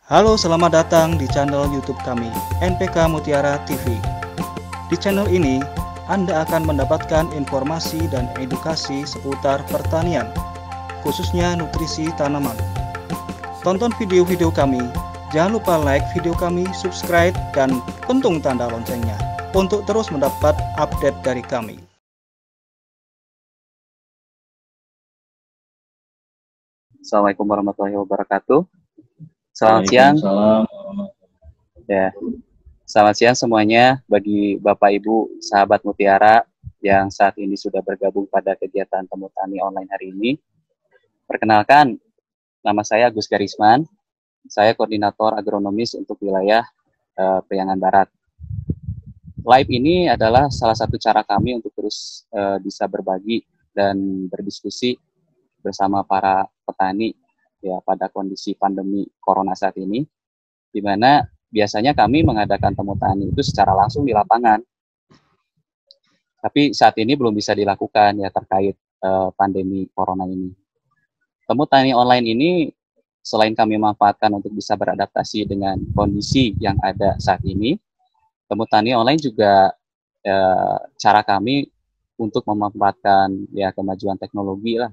Halo, selamat datang di channel YouTube kami, NPK Mutiara TV. Di channel ini, Anda akan mendapatkan informasi dan edukasi seputar pertanian, khususnya nutrisi tanaman. Tonton video-video kami, jangan lupa like video kami, subscribe, dan pentung tanda loncengnya untuk terus mendapat update dari kami. Assalamualaikum warahmatullahi wabarakatuh. Selamat siang. Ya, selamat siang semuanya bagi Bapak Ibu sahabat Mutiara yang saat ini sudah bergabung pada kegiatan Temu Tani online hari ini. Perkenalkan, nama saya Agus Garisman. Saya koordinator agronomis untuk wilayah Priangan Barat. Live ini adalah salah satu cara kami untuk terus bisa berbagi dan berdiskusi bersama para petani ya pada kondisi pandemi corona saat ini, di mana biasanya kami mengadakan temu tani itu secara langsung di lapangan. Tapi saat ini belum bisa dilakukan ya terkait pandemi corona ini. Temu tani online ini selain kami manfaatkan untuk bisa beradaptasi dengan kondisi yang ada saat ini, temu tani online juga cara kami untuk memanfaatkan ya kemajuan teknologi lah,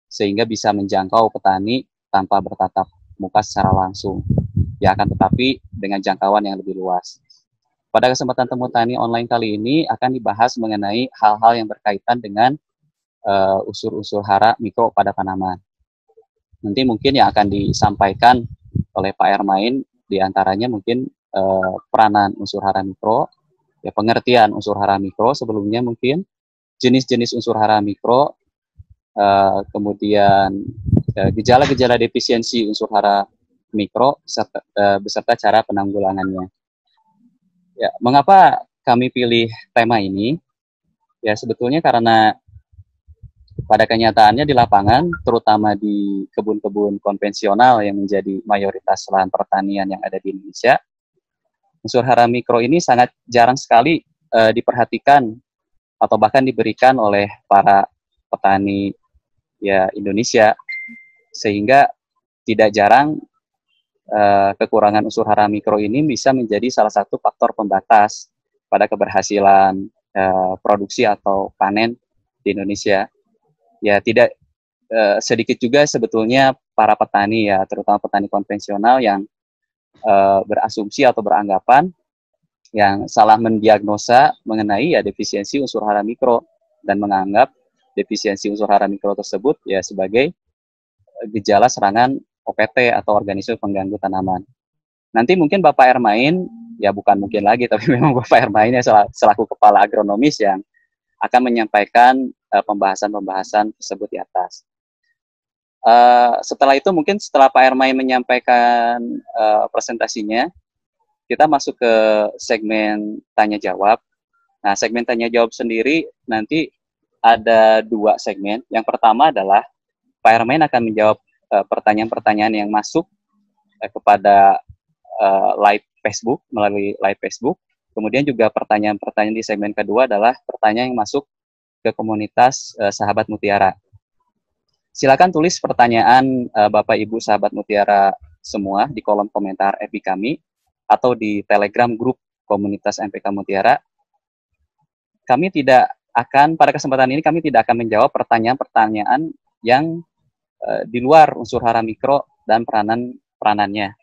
sehingga bisa menjangkau petani tanpa bertatap muka secara langsung. Ya, akan tetapi dengan jangkauan yang lebih luas. Pada kesempatan Temu Tani online kali ini akan dibahas mengenai hal-hal yang berkaitan dengan unsur-unsur hara mikro pada tanaman. Nanti mungkin yang akan disampaikan oleh Pak Ermain diantaranya mungkin peranan unsur hara mikro, ya pengertian unsur hara mikro sebelumnya mungkin, jenis-jenis unsur hara mikro, kemudian gejala-gejala defisiensi unsur hara mikro beserta cara penanggulangannya. Ya, mengapa kami pilih tema ini? Ya, sebetulnya karena pada kenyataannya di lapangan, terutama di kebun-kebun konvensional yang menjadi mayoritas lahan pertanian yang ada di Indonesia, unsur hara mikro ini sangat jarang sekali diperhatikan atau bahkan diberikan oleh para petani ya Indonesia, sehingga tidak jarang kekurangan unsur hara mikro ini bisa menjadi salah satu faktor pembatas pada keberhasilan produksi atau panen di Indonesia. Ya, tidak sedikit juga sebetulnya para petani ya, terutama petani konvensional yang berasumsi atau beranggapan yang salah mendiagnosa mengenai ya defisiensi unsur hara mikro dan menganggap defisiensi unsur hara mikro tersebut ya sebagai gejala serangan OPT atau organisme pengganggu tanaman. Nanti mungkin Bapak Ermain, ya bukan mungkin lagi, tapi memang Bapak Ermain ya selaku kepala agronomis yang akan menyampaikan pembahasan-pembahasan tersebut di atas. Setelah itu mungkin setelah Pak Ermain menyampaikan presentasinya, kita masuk ke segmen tanya-jawab. Nah, segmen tanya-jawab sendiri nanti ada dua segmen. Yang pertama adalah Pak Ermain akan menjawab pertanyaan-pertanyaan yang masuk kepada live Facebook, melalui live Facebook. Kemudian juga pertanyaan-pertanyaan di segmen kedua adalah pertanyaan yang masuk ke komunitas sahabat Mutiara. Silakan tulis pertanyaan Bapak Ibu sahabat Mutiara semua di kolom komentar FB kami atau di Telegram grup komunitas MPK Mutiara. Kami tidak akan, pada kesempatan ini kami tidak akan menjawab pertanyaan-pertanyaan yang di luar unsur hara mikro dan peranannya.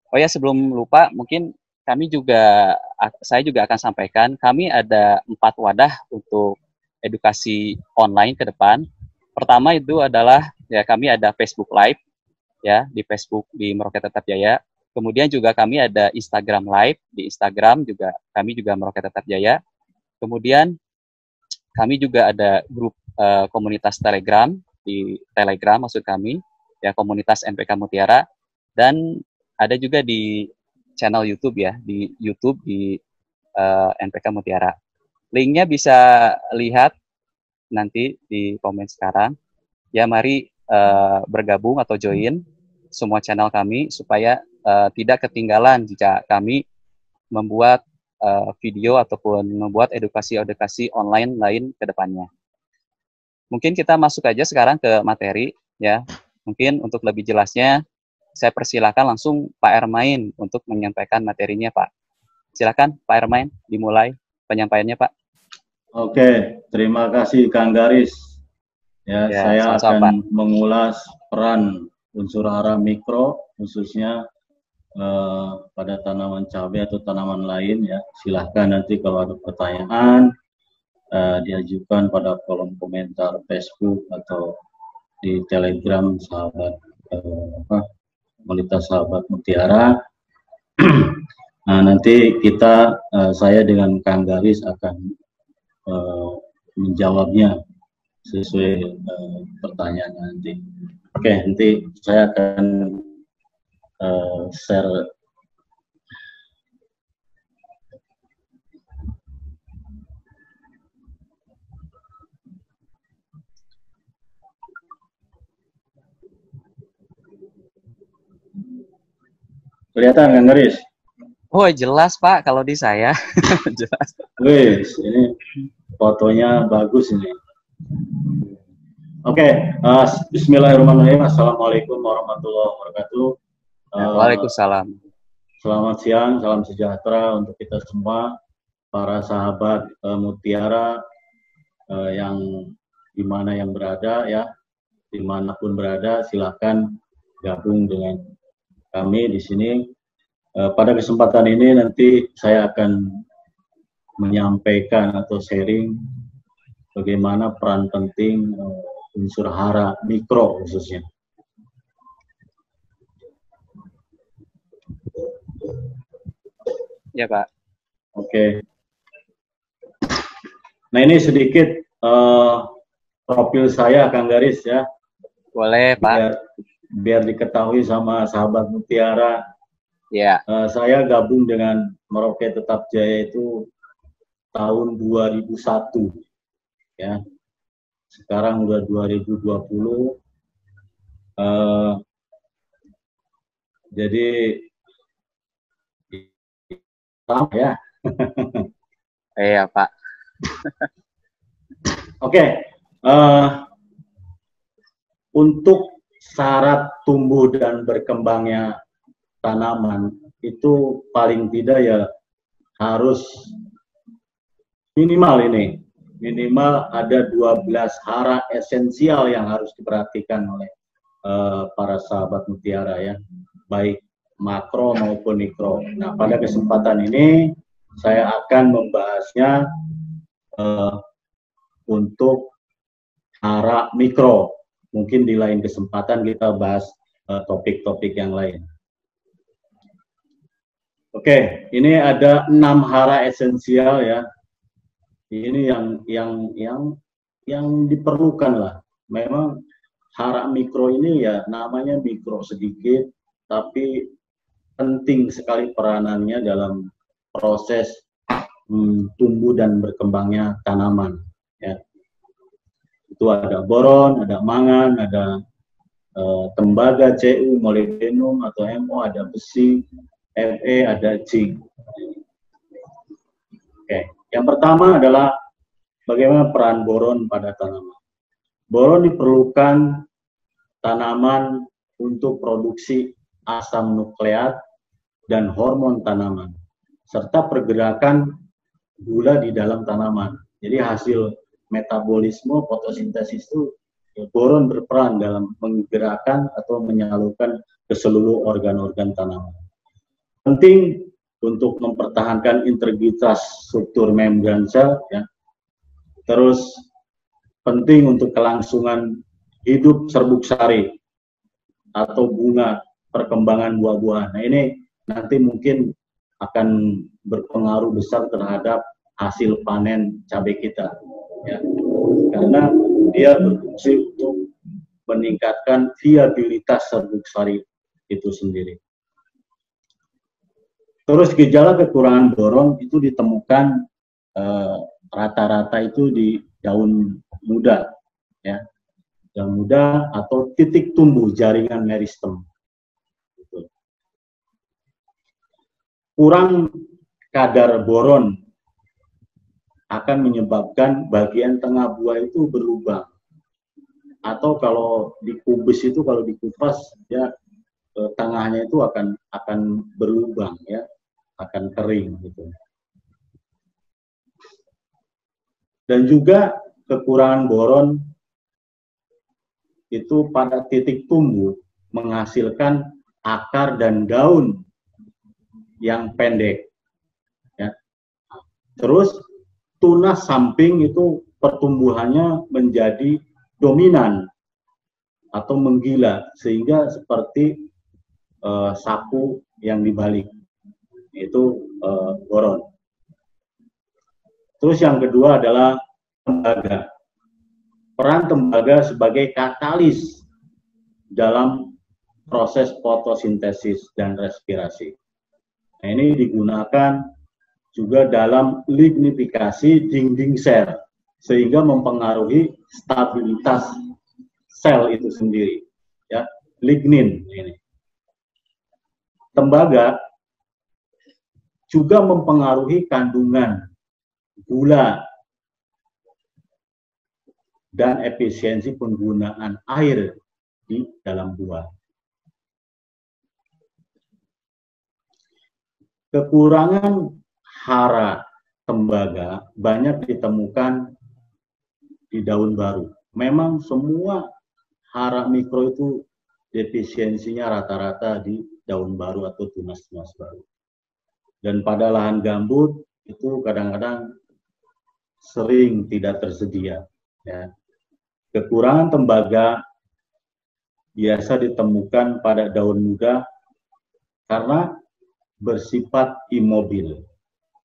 Oh ya, sebelum lupa, mungkin saya juga akan sampaikan, kami ada 4 wadah untuk edukasi online ke depan. Pertama itu adalah ya kami ada Facebook Live ya di Facebook di Merauke Tetap Jaya. Kemudian juga kami ada Instagram Live, di Instagram juga kami juga Merauke Tetap Jaya. Kemudian kami juga ada grup komunitas Telegram, di Telegram maksud kami, ya komunitas MPK Mutiara, dan ada juga di channel YouTube ya, di YouTube di MPK Mutiara. Linknya bisa lihat nanti di komen sekarang. Ya, mari bergabung atau join semua channel kami supaya tidak ketinggalan jika kami membuat video ataupun membuat edukasi-edukasi online lain ke depannya. Mungkin kita masuk aja sekarang ke materi ya. Mungkin untuk lebih jelasnya saya persilakan langsung Pak Ermain untuk menyampaikan materinya, Pak. Silakan Pak Ermain, dimulai penyampaiannya, Pak. Oke, terima kasih Kang Garis. Ya, saya sama-sama, akan Pak. mengulas peran unsur hara mikro, khususnya pada tanaman cabai atau tanaman lain. Ya, silahkan nanti kalau ada pertanyaan diajukan pada kolom komentar Facebook atau di Telegram sahabat komunitas sahabat Mutiara. Nah, nanti saya dengan Kang Garis akan menjawabnya sesuai pertanyaan nanti. Oke, nanti saya akan share. Kelihatan Kang Garis? Oh, jelas Pak, kalau di saya. Jelas. Wih, ini fotonya bagus ini. Oke, bismillahirrahmanirrahim. Assalamualaikum warahmatullahi wabarakatuh. Waalaikumsalam. Selamat siang, salam sejahtera untuk kita semua, para sahabat Mutiara yang dimana yang berada ya, dimanapun berada, silakan gabung dengan kami di sini. Pada kesempatan ini nanti saya akan menyampaikan atau sharing bagaimana peran penting unsur hara mikro khususnya. Ya Pak. Oke. Nah, ini sedikit profil saya Kang Garis ya. Boleh Pak. Biar diketahui sama sahabat Mutiara. Ya. Saya gabung dengan Merauke Tetap Jaya itu tahun 2001 ya. Sekarang udah 2020. Jadi ya. Iya Pak. Oke. Untuk syarat tumbuh dan berkembangnya tanaman itu paling tidak ya harus minimal ada 12 hara esensial yang harus diperhatikan oleh para sahabat Mutiara ya, baik makro maupun mikro. Nah, pada kesempatan ini saya akan membahasnya untuk hara mikro. Mungkin di lain kesempatan kita bahas topik-topik yang lain. Oke, ini ada 6 hara esensial ya. Ini yang diperlukan lah. Memang hara mikro ini ya namanya mikro sedikit, tapi penting sekali peranannya dalam proses tumbuh dan berkembangnya tanaman. Ya. Itu ada boron, ada mangan, ada tembaga, Cu, molybdenum atau Mo, ada besi, Fe, ada zinc. Oke, yang pertama adalah bagaimana peran boron pada tanaman. Boron diperlukan tanaman untuk produksi asam nukleat dan hormon tanaman, serta pergerakan gula di dalam tanaman. Jadi hasil metabolisme fotosintesis itu boron berperan dalam menggerakkan atau menyalurkan ke seluruh organ-organ tanaman. Penting untuk mempertahankan integritas struktur membran sel ya. Terus penting untuk kelangsungan hidup serbuk sari atau bunga, perkembangan buah-buahan. Nah, ini nanti mungkin akan berpengaruh besar terhadap hasil panen cabai kita ya. Karena dia berfungsi untuk meningkatkan viabilitas serbuk sari itu sendiri. Terus gejala kekurangan boron itu ditemukan rata-rata itu di daun muda ya. Daun muda atau titik tumbuh jaringan meristem. Kurang kadar boron akan menyebabkan bagian tengah buah itu berlubang. Atau kalau dikubis itu, kalau dikupas ya tengahnya itu akan berlubang ya, akan kering gitu. Dan juga kekurangan boron itu pada titik tumbuh menghasilkan akar dan daun yang pendek. Ya. Terus tunas samping itu pertumbuhannya menjadi dominan atau menggila sehingga seperti sapu yang dibalik, itu boron. Terus yang kedua adalah tembaga. Peran tembaga sebagai katalis dalam proses fotosintesis dan respirasi. Nah, ini digunakan juga dalam lignifikasi dinding sel sehingga mempengaruhi stabilitas sel itu sendiri. Ya, lignin ini. Tembaga juga mempengaruhi kandungan gula dan efisiensi penggunaan air di dalam buah. Kekurangan hara tembaga banyak ditemukan di daun baru. Memang semua hara mikro itu defisiensinya rata-rata di daun baru atau tunas-tunas baru. Dan pada lahan gambut itu kadang-kadang sering tidak tersedia. Ya. Kekurangan tembaga biasa ditemukan pada daun muda karena bersifat imobil.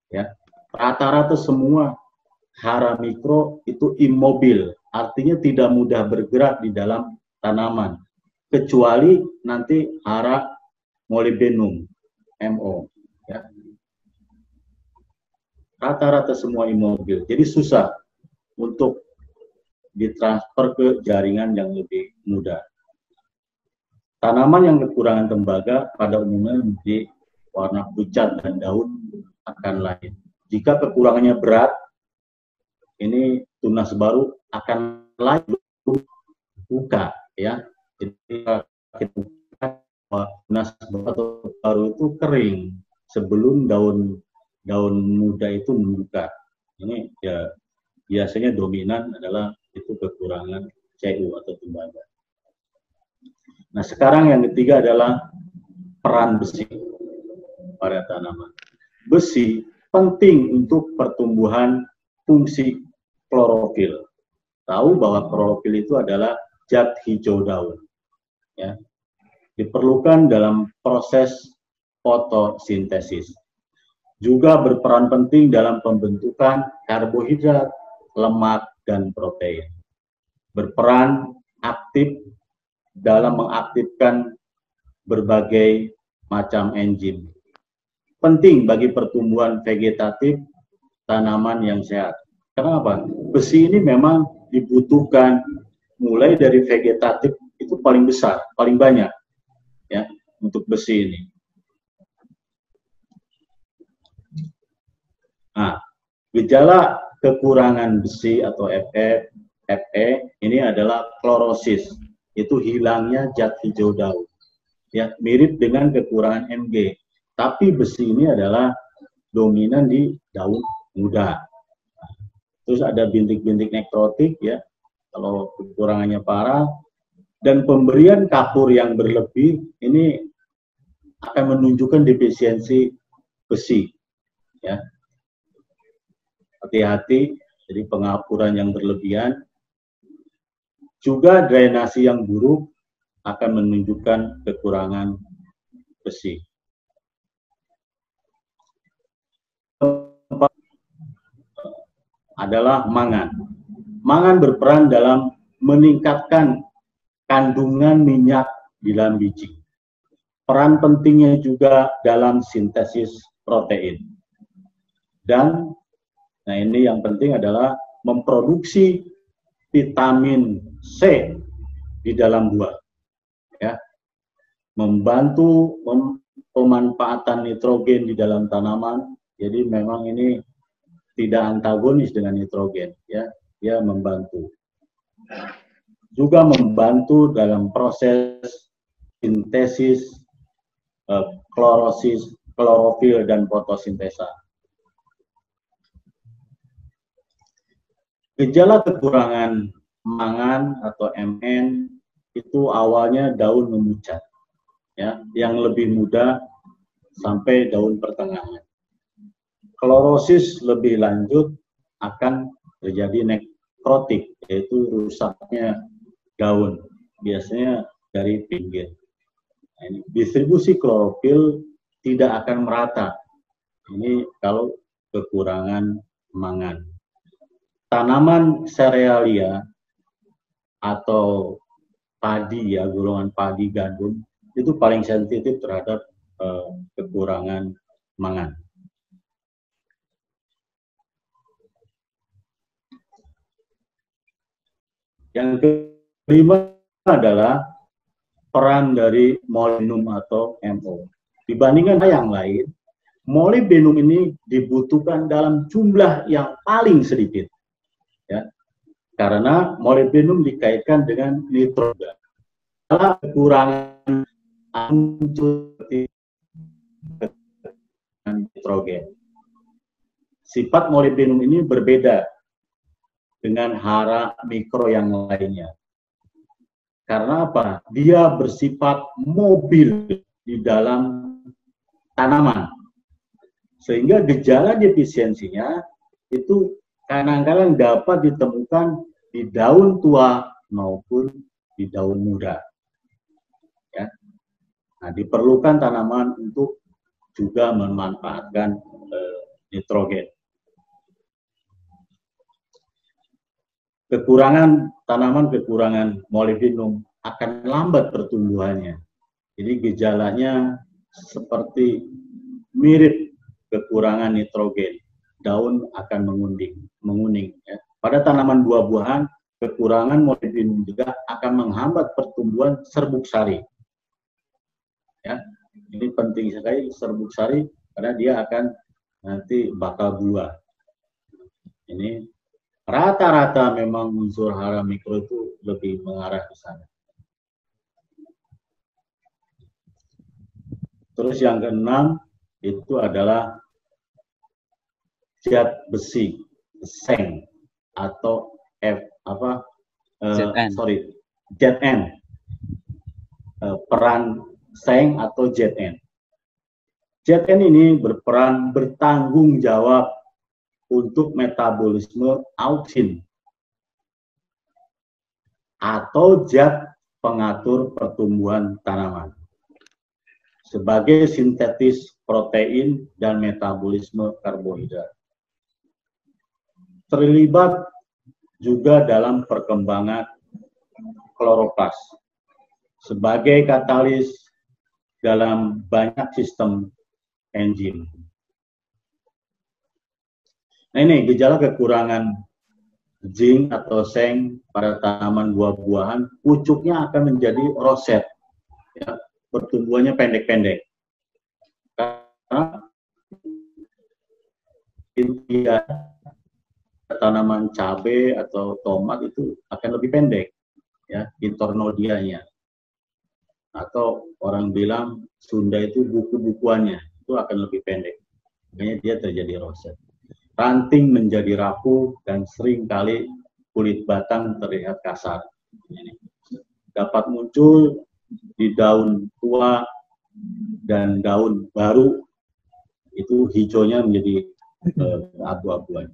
Ya. Rata-rata semua hara mikro itu imobil, artinya tidak mudah bergerak di dalam tanaman, kecuali nanti hara molybdenum, MO. Ya. Rata-rata semua imobil, jadi susah untuk ditransfer ke jaringan yang lebih mudah. Tanaman yang kekurangan tembaga pada umumnya menjadi warna pucat dan daun akan lain. Jika kekurangannya berat, ini tunas baru akan layu buka, ya. Jadi kita buka tunas baru itu kering sebelum daun muda itu membuka. Ini ya biasanya dominan adalah itu kekurangan CU atau tembaga. Nah, sekarang yang ketiga adalah peran besi pada tanaman. Besi penting untuk pertumbuhan fungsi klorofil. Tahu bahwa klorofil itu adalah zat hijau daun. Ya. Diperlukan dalam proses fotosintesis. Juga berperan penting dalam pembentukan karbohidrat, lemak, dan protein. Berperan aktif dalam mengaktifkan berbagai macam enzim. Penting bagi pertumbuhan vegetatif tanaman yang sehat. Kenapa? Besi ini memang dibutuhkan mulai dari vegetatif itu paling besar, paling banyak ya untuk besi ini. Nah, gejala kekurangan besi atau Fe ini adalah klorosis, itu hilangnya zat hijau daun. Ya, mirip dengan kekurangan Mg. Tapi besi ini adalah dominan di daun muda. Terus ada bintik-bintik nekrotik ya, kalau kekurangannya parah. Dan pemberian kapur yang berlebih ini akan menunjukkan defisiensi besi. Ya. Hati-hati, jadi pengapuran yang berlebihan. Juga drainasi yang buruk akan menunjukkan kekurangan besi. Adalah mangan. Mangan berperan dalam meningkatkan kandungan minyak di dalam biji. Peran pentingnya juga dalam sintesis protein. Dan nah ini yang penting adalah memproduksi vitamin C di dalam buah. Ya. Membantu pemanfaatan nitrogen di dalam tanaman. Jadi memang ini tidak antagonis dengan nitrogen, ya, dia membantu. Juga membantu dalam proses sintesis, klorofil, dan fotosintesa. Gejala kekurangan mangan atau Mn itu awalnya daun memucat, ya, yang lebih muda sampai daun pertengahan. Klorosis lebih lanjut akan terjadi nekrotik, yaitu rusaknya daun, biasanya dari pinggir. Nah, ini distribusi klorofil tidak akan merata. Ini kalau kekurangan mangan. Tanaman serealia atau padi, ya, golongan padi, gandum, itu paling sensitif terhadap kekurangan mangan. Yang kelima adalah peran dari molybdenum atau MO. Dibandingkan yang lain, molybdenum ini dibutuhkan dalam jumlah yang paling sedikit, ya, karena molybdenum dikaitkan dengan nitrogen. Kalau kekurangan nitrogen, sifat molybdenum ini berbeda dengan hara mikro yang lainnya. Karena apa? Dia bersifat mobil di dalam tanaman. Sehingga gejala defisiensinya itu kadang-kadang dapat ditemukan di daun tua maupun di daun muda. Ya. Nah, diperlukan tanaman untuk juga memanfaatkan nitrogen. Tanaman kekurangan molybdenum akan lambat pertumbuhannya. Jadi gejalanya seperti mirip kekurangan nitrogen. Daun akan menguning. Ya. Pada tanaman buah-buahan, kekurangan molybdenum juga akan menghambat pertumbuhan serbuk sari. Ya. Ini penting sekali serbuk sari karena dia akan nanti bakal buah. Ini rata-rata memang unsur hara mikro itu lebih mengarah ke sana. Terus yang keenam itu adalah zat besi, seng atau Zn. Peran seng atau Zn. Zn ini bertanggung jawab untuk metabolisme auksin atau zat pengatur pertumbuhan tanaman sebagai sintetis protein dan metabolisme karbohidrat. Terlibat juga dalam perkembangan kloroplas sebagai katalis dalam banyak sistem enzim. Nah, ini gejala kekurangan zinc atau seng pada tanaman buah-buahan, pucuknya akan menjadi roset, ya, pertumbuhannya pendek-pendek. Karena inti tanaman cabai atau tomat itu akan lebih pendek, ya, internodianya. Atau orang bilang Sunda itu buku-bukuannya itu akan lebih pendek, makanya dia terjadi roset. Ranting menjadi rapuh dan seringkali kulit batang terlihat kasar. Ini dapat muncul di daun tua dan daun baru, itu hijaunya menjadi abu-abuan.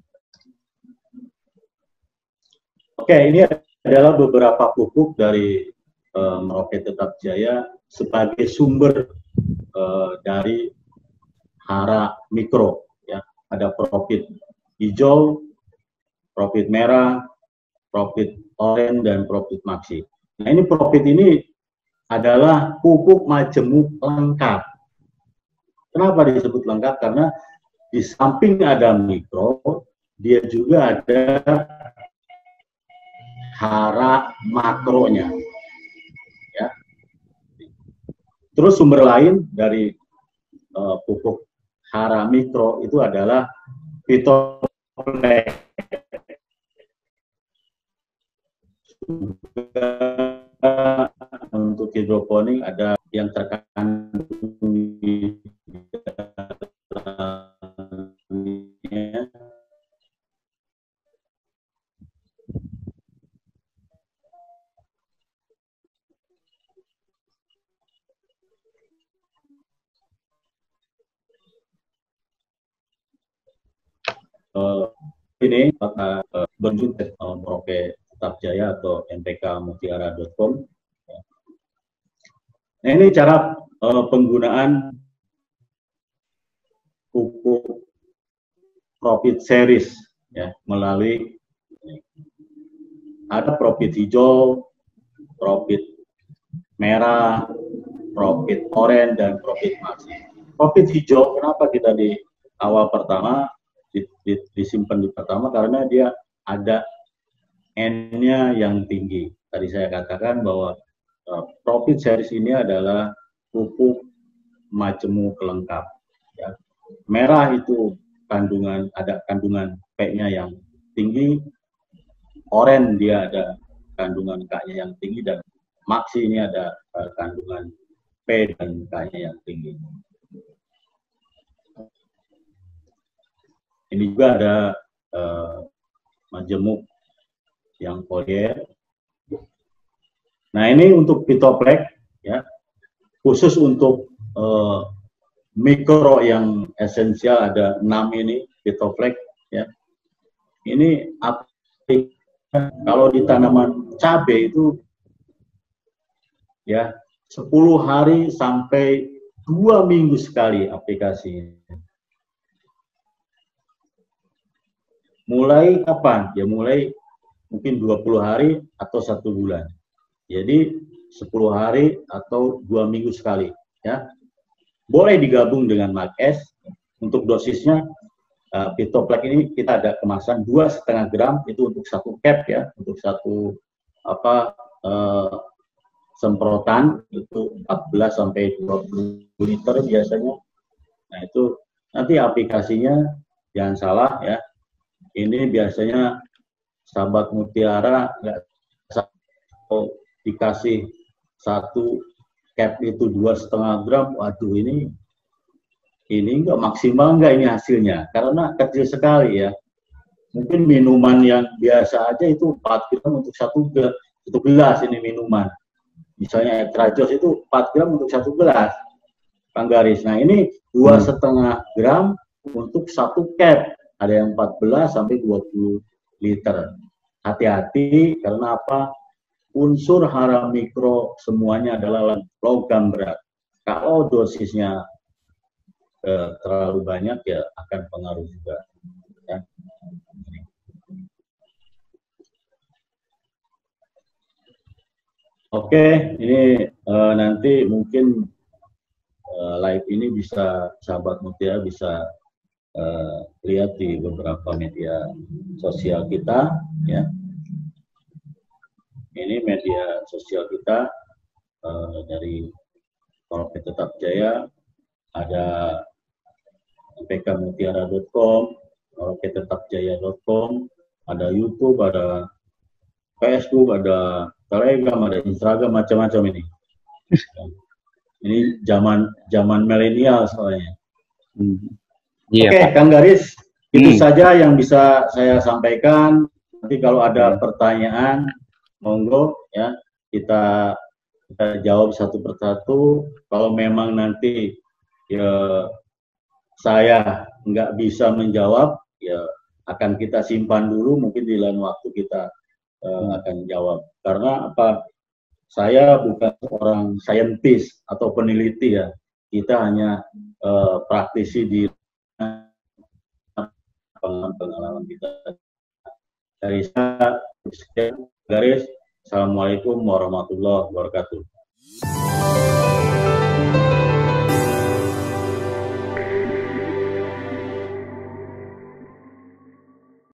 Oke, ini adalah beberapa pupuk dari Merauke Tetap Jaya sebagai sumber dari hara mikro. Ada profit hijau, profit merah, profit oranye, dan profit maxi. Nah, ini profit ini adalah pupuk majemuk lengkap. Kenapa disebut lengkap? Karena di samping ada mikro, dia juga ada hara makronya. Ya. Terus sumber lain dari pupuk hara mikro itu adalah fitoplankton. Untuk hidroponik ada yang terkandung di dalamnya. Ini berjumpa Merauke Tetap Jaya atau npkmutiara.com. Nah, ini cara penggunaan pupuk profit series ya, melalui ada profit hijau, profit merah, profit oranye, dan profit maxi. Profit hijau, kenapa kita di awal pertama disimpan di pertama? Karena dia ada N-nya yang tinggi. Tadi saya katakan bahwa profit series ini adalah pupuk majemuk lengkap. Ya. Merah itu ada kandungan P-nya yang tinggi, oranye dia ada kandungan K-nya yang tinggi, dan maxi ini ada kandungan P dan K-nya yang tinggi. Ini juga ada majemuk yang foliar. Nah, ini untuk Phytoplax ya, khusus untuk mikro yang esensial ada 6 ini Phytoplax ya. Ini kalau di tanaman cabai itu ya 10 hari sampai 2 minggu sekali aplikasi. Mulai kapan? Ya mulai mungkin 20 hari atau 1 bulan. Jadi 10 hari atau 2 minggu sekali. Ya, boleh digabung dengan Mag-S. Untuk dosisnya Phytoplax ini kita ada kemasan 2,5 gram itu untuk 1 cap ya, untuk 1 semprotan itu 14 sampai 20 liter biasanya. Nah itu nanti aplikasinya jangan salah ya. Ini biasanya sahabat mutiara nggak dikasih 1 cap itu 2,5 gram, waduh ini nggak maksimal nggak ini hasilnya, karena kecil sekali ya. Mungkin minuman yang biasa aja itu 4 gram untuk 1 gelas ini minuman. Misalnya Extra Joss itu 4 gram untuk 1 gelas, Kang Garis. Nah ini 2,5 gram untuk 1 cap. Ada yang 14 sampai 20 liter. Hati-hati karena apa? Unsur hara mikro semuanya adalah logam berat. Kalau dosisnya terlalu banyak ya akan pengaruh juga. Ya. Oke, ini nanti mungkin live ini bisa sahabat mutiara bisa lihat di beberapa media sosial kita ya. Ini media sosial kita dari Merauke Tetap Jaya, ada npkmutiara.com, merauketetapjaya.com, ada YouTube, ada Facebook, ada Telegram, ada Instagram, macam-macam ini. Ini zaman milenial soalnya. Iya, Oke, Kang Garis, itu saja yang bisa saya sampaikan. Nanti kalau ada pertanyaan, monggo ya kita jawab satu persatu. Kalau memang nanti ya saya nggak bisa menjawab, ya akan kita simpan dulu. Mungkin di lain waktu kita akan jawab. Karena apa? Saya bukan orang saintis atau peneliti ya. Kita hanya praktisi di pengalaman kita. Dari saya, Garis, Assalamualaikum warahmatullahi wabarakatuh.